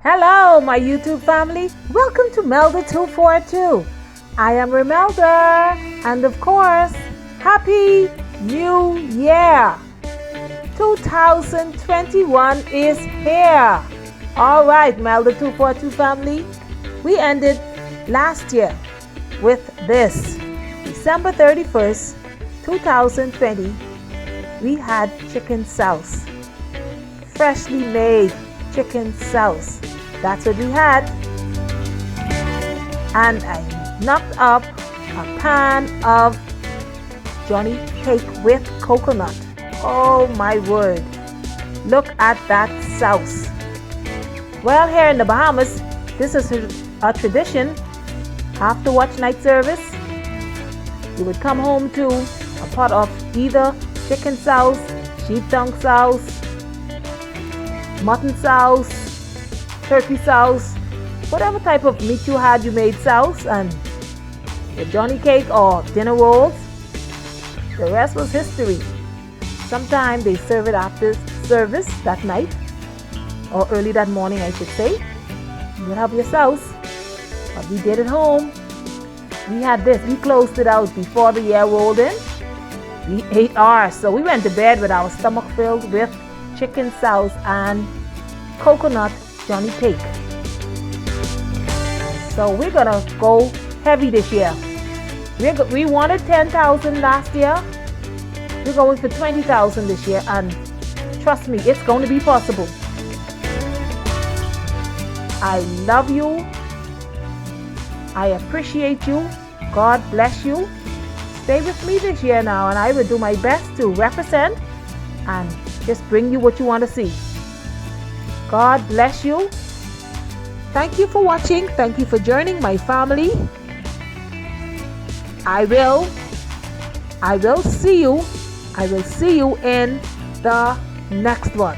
Hello, my YouTube family. Welcome to Melda 242. I am Melda, and of course, Happy New Year! 2021 is here. All right, Melda 242 family. We ended last year with this. December 31st, 2020, we had chicken sauce. Freshly made chicken sauce. That's what we had. And I knocked up a pan of Johnny cake with coconut. Oh my word. Look at that sauce. Well, here in the Bahamas, this is a tradition. After watch night service, you would come home to a pot of either chicken sauce, sheep tongue sauce, mutton sauce, turkey sauce, whatever type of meat you had, you made sauce, and your Johnny cake or dinner rolls. The rest was history. Sometimes they serve it after service that night, or early that morning, I should say. You would have your sauce, but we did it home. We had this. We closed it out before the year rolled in. We ate ours, so we went to bed with our stomach filled with chicken sauce and coconut Johnny cake. So we're gonna go heavy this year. We wanted 10,000 last year. We're going for 20,000 this year, and trust me, it's going to be possible. I love you. I appreciate you. God bless you. Stay with me this year now, and I will do my best to represent and just bring you what you want to see. God bless you. Thank you for watching. Thank you for joining my family. I will see you. I will see you in the next one.